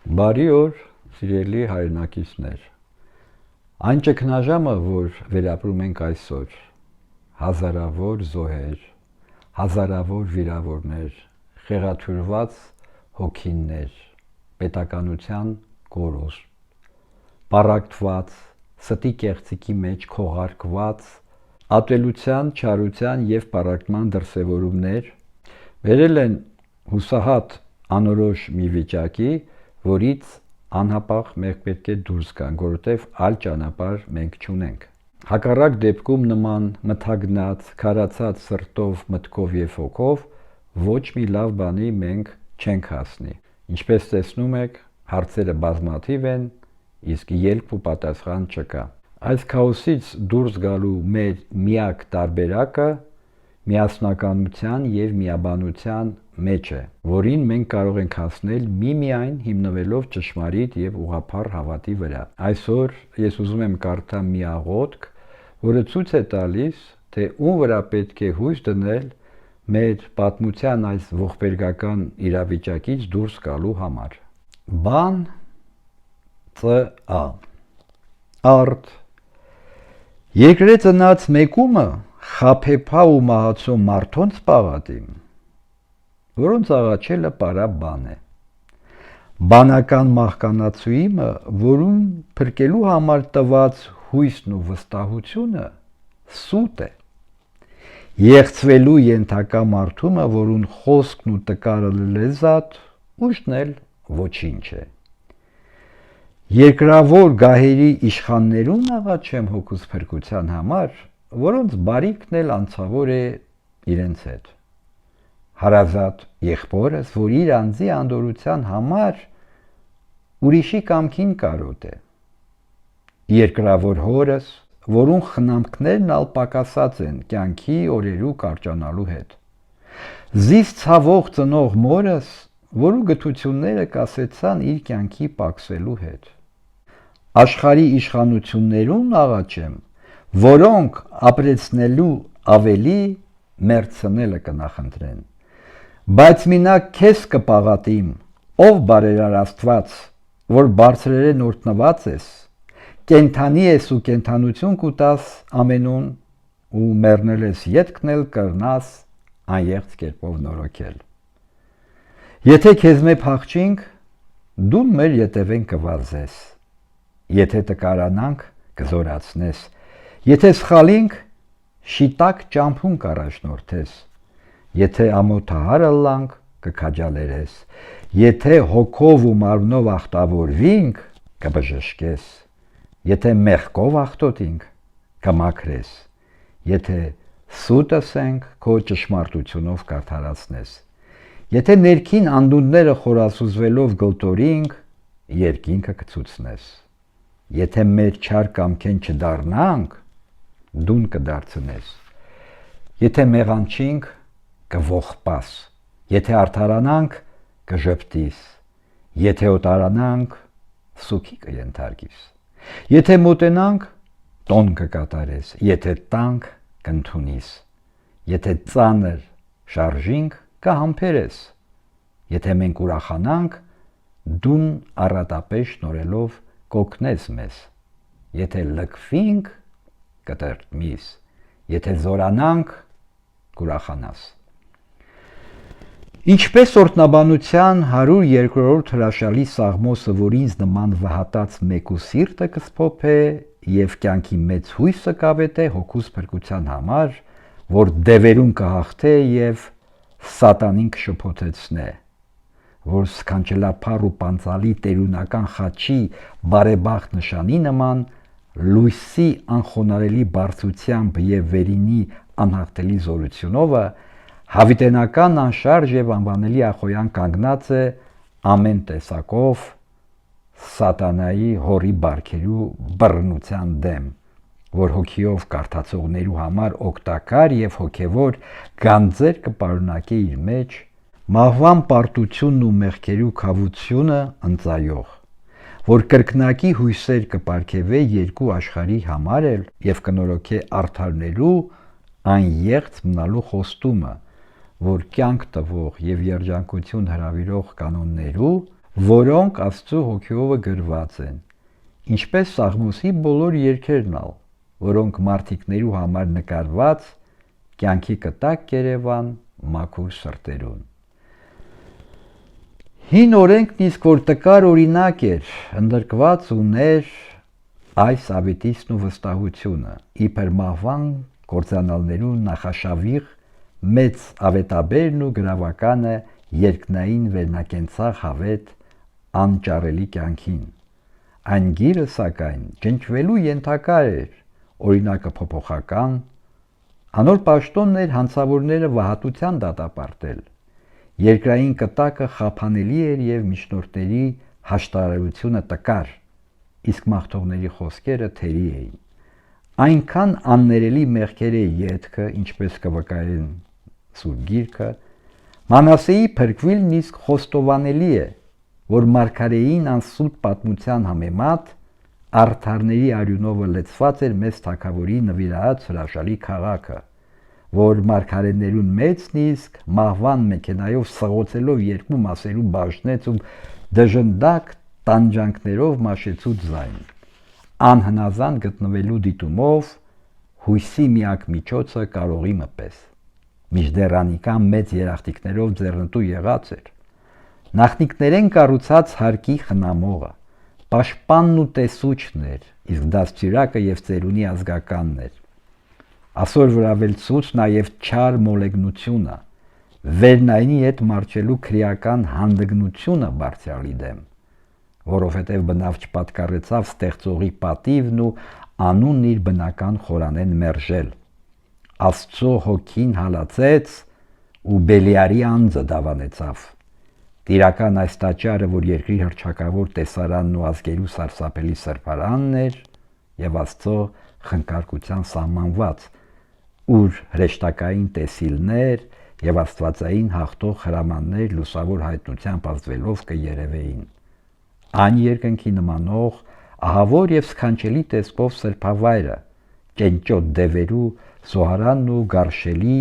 Բարի օր, սիրելի հայրենակիցներ։ Այն ճգնաժամը, որ վերապրում ենք այսօր, հազարավոր զոհեր, հազարավոր վիրավորներ, խեղաթյուրված հոգիներ, պետականության կորուստ, պառակտված, ստի կեղծիքի մեջ քողարկված, ատելության, չարության և պառակտման դրսևորումներ բերել են հուսահատ անորոշ մի վիճակի, որից անհապաղ մենք պետք է դուրս գանք, որովհետև այլ ճանապարհ մենք չունենք։ Հակառակ դեպքում նման մթագնած, քարացած սրտով, մտքով և հոգով ոչ մի լավ բանի մենք չենք հասնի։ Ինչպես տեսնում եք, հարցերը բազմաթիվ են, իսկ ելք ու պատասխան չկա։ Այս քաոսից դուրս գալու մեր միակ տարբերակը միասնականության և միաբանության մեջ է, որին մենք կարող ենք հասնել միմիայն հիմնվելով ճշմարիտ և ուղղափառ հավատի վրա։ Այսօր ես ուզում եմ կարդալ մի աղոթք, որը ցույց է տալիս, թե ում վրա պետք է հույս դնել մեր պատմության այս ողբերգական իրավիճակից դուրս գալու համար։ Բան Ծ.Ա. Արդ երկրե ծնած մեկումը խաբեբա ու մահացու մարդոնց պաղատիմ, որոնց աղաչելը պարա բան է։ Բանական մահկանացուիմը, որուն փրկելու համար տված հույսն ու վստահությունը սուտ է։ Եղցվելու ենթակա մարդումը, որուն խոսքն ու տկարը լեզատ, ուժն էլ ոչինչ է։ Երկրավոր գահերի իշխաններուն աղաչեմ հոգուս փրկության համար, որոնց բարիքն էլ անցավոր է իրենց հետ։ Հարազատ եղբորս, որ իր անձի անդորության համար ուրիշի կամքին կարոտ է։ Երկրավոր հորս, որուն խնամքներն ալ պակասած են կյանքի օրերու կարճանալու հետ։ Զիս ցավող ծնող մորս, որու գթությունները կասեցան իր կյանքի պակսելու հետ։ Աշխարհի իշխանություններուն աղաչեմ, որոնք ապրեցնելու ավելի մերցնելը կնախընտրեն։ Բայց մինակ քեզ կպաղատիմ, ով բարերար Աստված, որ բարձրերեն օրհնված ես, կենթանի ես ու կենթանություն կուտաս ամենուն ու մեռնել ես ետքն էլ կրնաս անեղծ կերպով նորոգել։ Եթե քեզ մե փախչինք, դու մեր ետևեն կվազես։ Եթե տկարանանք, կզորացնես։ Եթե սխալինք, շիտակ ճամփուն կառաջնորդես։ Եթե ամոթահար ըլլանք, կքաջալերես։ Եթե հոգով ու մարմնով ախտավորվինք, կբժշկես։ Եթե մեղքով աղտոտինք, կմաքրես։ Եթե սուտս ենք, քո ճշմարտությունով կարդարացնես։ Եթե ներքին անդունդները խորասուզվելով գլտորինք, երկինքը կցուցնես։ Եթե մեր չար կամքեն չդառնանք, դուն կդարձնես։ Եթե մեղանչինք, կողպաս։ Եթե արդարանանք, կժպտիս։ Եթե օտարանանք, սուքի կենթարկիս։ Եթե մոտենանք, տոն կկատարես։ Եթե տանք, կընդունիս։ Եթե ծանր շարժինք, կհամբերես։ Եթե մենք ուրախանանք, դուն առատապես շնորհելով կօգնես մեզ։ Եթե լքվինք, կտրտմիս։ Եթե զորանանք, կուրախանաս։ Ինչպես օրհնաբանության 102-րդ հրաշալի Սաղմոսը, որ ինձ նման վհատած մեկու սիրտը կսփոփե եւ կյանքի մեծ հույսը կավետե հոգուս փրկության համար, որ դևերուն կհաղթե եւ սատանին կշփոթեցնե, որ սքանչելափառ ու պանծալի տերունական խաչի բարեբախտ նշանի նման լույսի անխոնարելի բարձրությամբ եւ վերինի անհաղթելի զորությունով հավիտենական անշարժ եւ անվանելի ախոյան կանգնած է ամեն տեսակով սատանայի հորի բարքերու բռնության դեմ, որ հոգիով կարդացողներու համար օգտակար եւ հոգեվոր գանձեր կպարունակե իր մեջ, մահվան պարտությունն ու մեղքերու քավությունը ընծայող, որ կրկնակի հույսեր կպարգևե երկու աշխարհի համար էլ եւ կնորոգե արդարներու անեղծ մնալու խոստումը, որ կյանք տվող եւ երջանկություն հրավիրող կանոններու որոնք Աստծո հոգիով գրված են, ինչպես Սաղմոսի բոլոր երգերն ալ, որոնք մարդիկներու համար նկարված կյանքի կտակ կերևան մաքուր սրտերուն։ Հին օրենքն իսկ որ տկար օրինակ էր, ընդրկված ուներ այս ավետիցն ու վստահությունը, իբր մահվան կործանալներու նախաշավիղ մեծ ավետաբերն ու գրավականը երկնային վերնակենցաղ հավետ անճարելի կյանքին։ Այն գիրը սակայն ջնջվելու ենթակա էր, օրինակը փոփոխական, անոր պաշտոնն էր հանցավորները վհատության դատապարտել, երկրային կտակը խափանելի էր և միջնորդների հաշտարարությունը տկար, իսկ մաղթողների խոսքերը թերի էին։ Այնքան աններելի մեղքեր է ետքը, ինչպես կվկայեն Սուրբ Գիրքը, Մանասեի փրկվիլն իսկ խոստովանելի է, որ մարգարեին անսուտ պատմության համեմատ արդարների արյունովը լեցված էր մեծ թագավորի նվիրած հրաշալի քաղաքը, որ մարգարեներուն մեծն իսկ մահվան մեքենայով սղոցելով երկու մասերու բաժնեց ու դժնդակ տանջանքներով մաշեցուց զայն, անհնազան գտնվելու դիտումով հույսի միակ միջոցը կարողի մպես, մինչդեռ անիկան մեծ երախտիկներով ձեռնտու եղած էր, նախնիկներեն կառուցած հարկի խնամողը, պաշտպանն ու տեսուչն էր, իսկ դաստիարակը և ծերունի ազգականն էր, ասոր վրավելցուց նաև չար մոլեգնությունը, վերնայնի հետ մարչելու քրեական հանդգնությունը բարձրալի դեմ, որովհետև բնավ չպատկառեցավ ստեղծողի պատիվն ու անունն իր բնական խորանեն մերժել, Աստծո հոգին հալածեց ու Բելիարի անձը դավանեցավ, տիրական այս տաճարը, որ երկրի հռչակավոր տեսարանն ու ազգերու սարսափելի սրբարանն էր և Աստծո խնկարկության սահմանված, ուր հրեշտակային տեսիլներ և աստվածային հաղթող հրամաններ լուսավոր հայտնությամբ ազդվելով կերևեին։ Այն երկնքի նմանող ահավոր և սքանչելի տեսքով սրբավայրը, ճենճոտ դևերու, զոհարանն ու գարշելի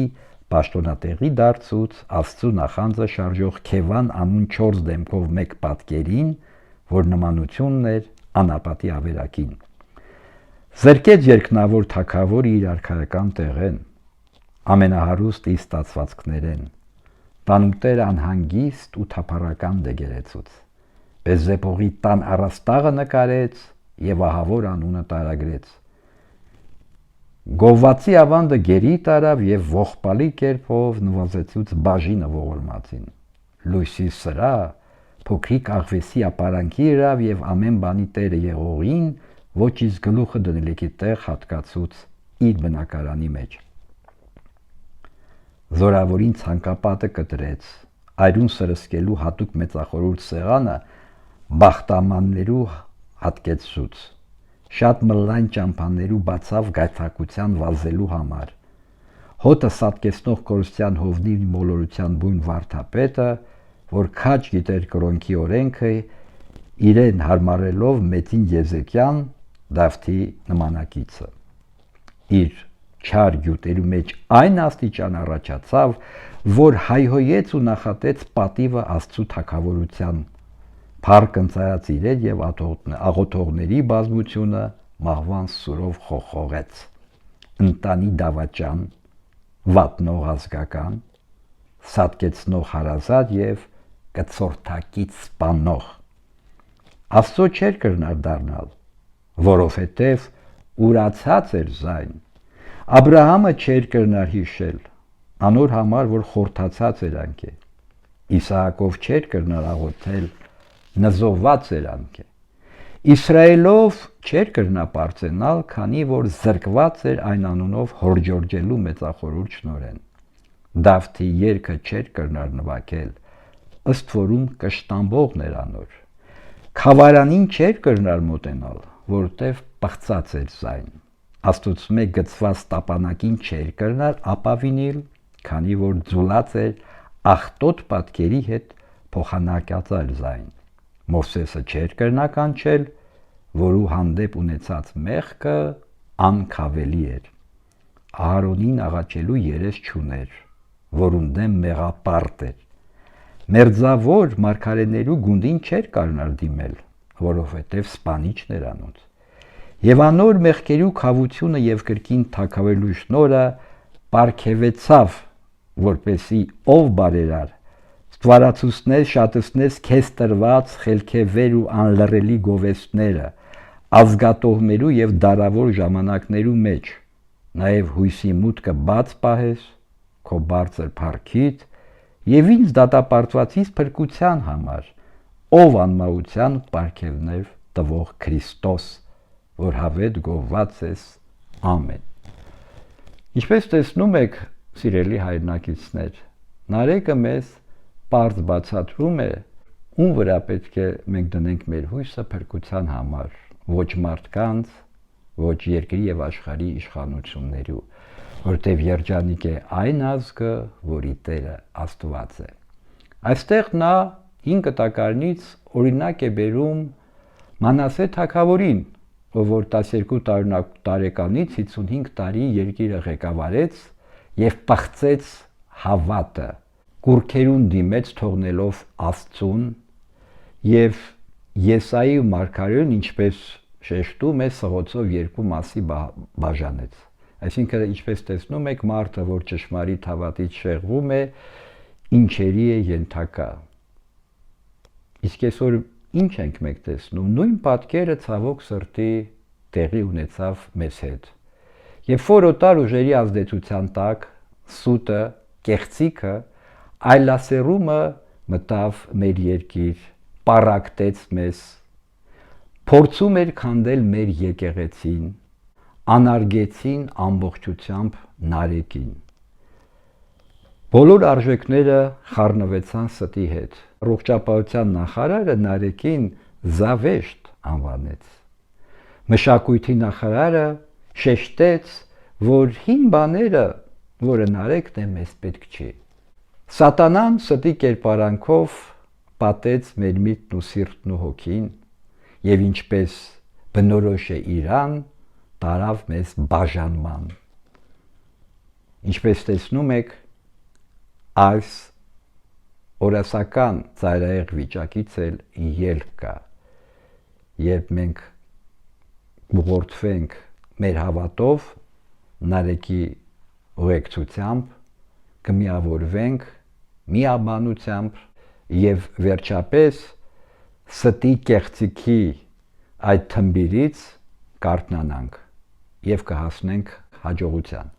պաշտոնատեղի դարձուց Աստծու նախանձը շարժող Քևան անուն 4 դեմքով մեկ պատկերին, որ նմանությունն էր անապատի ավերակին։ Զրկեց երկնավոր թագավորը իր արքայական տեղեն, ամենահարուստ իր ստացվածքներեն, տանուտեր անհանգիստ ու թափառական դեգերեցուց, Բեզեբողի տան առաստաղը նկարեց և ահավոր անունը տարագրեց, Գովվածի ավանդը գերի տարավ և ողբալի կերպով նվազեցուց բաժինը ողորմածին, լույսի սրա, փոքրիկ աղվեսի ապարանքի իրավ և ամեն բանի տերը եղողին, ոչ իսկ գլուխը դնելիքի տեղ հատկացուց իր բնակարանի մեջ։ Զորավորին ցանկապատը կտրեց, այրուն սրսկելու հատուկ մեծախորհուրդ սեղանը բախտամաններու հատկեցուց, շատ մլլայն ճամփաներու բացավ գայթակղության վազելու համար, հոտը սատկեցնող կորստյան հովնի մոլորության բույն վարդապետը, որ քաջ գիտեր կրոնքի օրենքը, իրեն հարմարելով մեծին Եզեկյան, Դավթի նմանակիցը, իր չար գյուտերու մեջ այն աստիճան առաջացավ, որ հայհոյեց ու նախատեց պատիվը Աստծու թագավորության, փառք ընծայած իրեն և աղոթողների բազմությունը մահվան սուրով խոխողեց, ընտանի դավաճան, վատնող ազգական, սատկեցնող հարազատ և կցորդակից սպանող։ Աստծո չէր կրնար դառնալ, որովհետև ուրացած էր զայն, Աբրահամը չէր կրնար հիշել, անոր համար, որ խորթացած էր անք է, Իսահակով չէր կրնար աղոթել, նզոված էր անք է, Իսրայելով չէր կրնա պարծենալ, քանի որ զրկված էր այն անունով հորջորջելու մեծախորհուրդ շնորհեն, Դավթի երգը չէր կրնար նվագել, ըստ որում կշտամբողն էր անոր, Քավարանին չէր կրնար մոտենալ, որտև պղծած էր զայն, Աստուծմե գծված տապանակին չէր կրնար ապավինել, քանի որ ձուլած էր աղտոտ պատկերի հետ փոխանակած զայն, Մովսեսը չէր կրնա կանչել, որու հանդեպ ունեցած մեղքը անքավելի էր, Ահարոնին աղաչելու երես չուներ, որուն դեմ մեղապարտ էր, Մերձավոր մարգարեներու գունդին չէր կարնալ դիմել, որովհետև սպանիչ նրանոց։ Եվ անոր մեղքերու քավությունը եւ կրկին թակավելու շնորհը պարգևեցավ, որպեսի ով բարերար ստվարացուցնես շատացնես քեզ տրված խելքեվեր ու անլռելի գովեստները ազգատողներու եւ դարավոր ժամանակներու մեջ, նաեւ հույսի մուտքը բաց պահես քո բարձր փառքիդ եւ ինձ դատապարտվածից փրկության համար, ով անմահության պարգևներ տվող Քրիստոս, որ հավետ գովված ես, ամեն։ Ինչպես տեսնում եք, սիրելի հայրենակիցներ, Նարեկը մեզ պարզ բացատրում է, ում վրա պետք է մենք դնենք մեր հույսը փրկության համար, ոչ մարդկանց, ոչ երկրի եւ աշխարհի իշխանություններու, որտեղ երջանիկ է այն ազգը, որի Տերը Աստված է։ Այստեղ նա 5 տակառնից օրինակ է բերում Մանասե թագավորին, որ 12 տարեկանից 55 տարի երկիրը ղեկավարեց եւ պղծեց հավատը, կուրքերուն դիմեց թողնելով Աստծուն եւ Եսայի մարգարեն ինչպես շեշտում է սղոցով երկու մասի բաժանեց։ Այսինքն ինչպես տեսնում եք, մարդը, որ ճշմարիտ հավատից շեղվում է, ինչերի է ենթակա։ Իսկ այսօր ինչ ենք մենք տեսնում, նույն պատկերը ցավոք սրտի տեղի ունեցավ մեզ հետ։ Երբ որ օտար ուժերի ազդեցության տակ սուտը, կեղծիքը, այլասերումը մտավ մեր երկիր, պարակտեց մեզ, փորձում էր քանդել մեր եկեղեցին, անարգեցին ամբողջությամբ Նարեկին։ Բոլոր արժեքները խառնվեցան ստի հետ։ Առողջապահության նախարարը Նարեկին Զավեշտ անվանեց։ Մշակույթի նախարարը շեշտեց, որ հին բաները, որը Նարեկն է, մեզ պետք չի։ Սատանան ստի կերպարանքով պատեց մեր միտքն ու սիրտն ու հոգին եւ ինչպես բնորոշ է իրան, տարավ մեզ բաժանման։ Ինչպես տեսնում եք, այս օրասական ծայրահեղ վիճակից էլ ելք կա, երբ մենք ուղղորդվենք մեր հավատով Նարեկի ուղեկցությամբ, կմիավորվենք միաբանությամբ եւ վերջապես ստի կեղծիքի այդ թմբիրից կարթնանանք եւ կհասնենք հաջողության։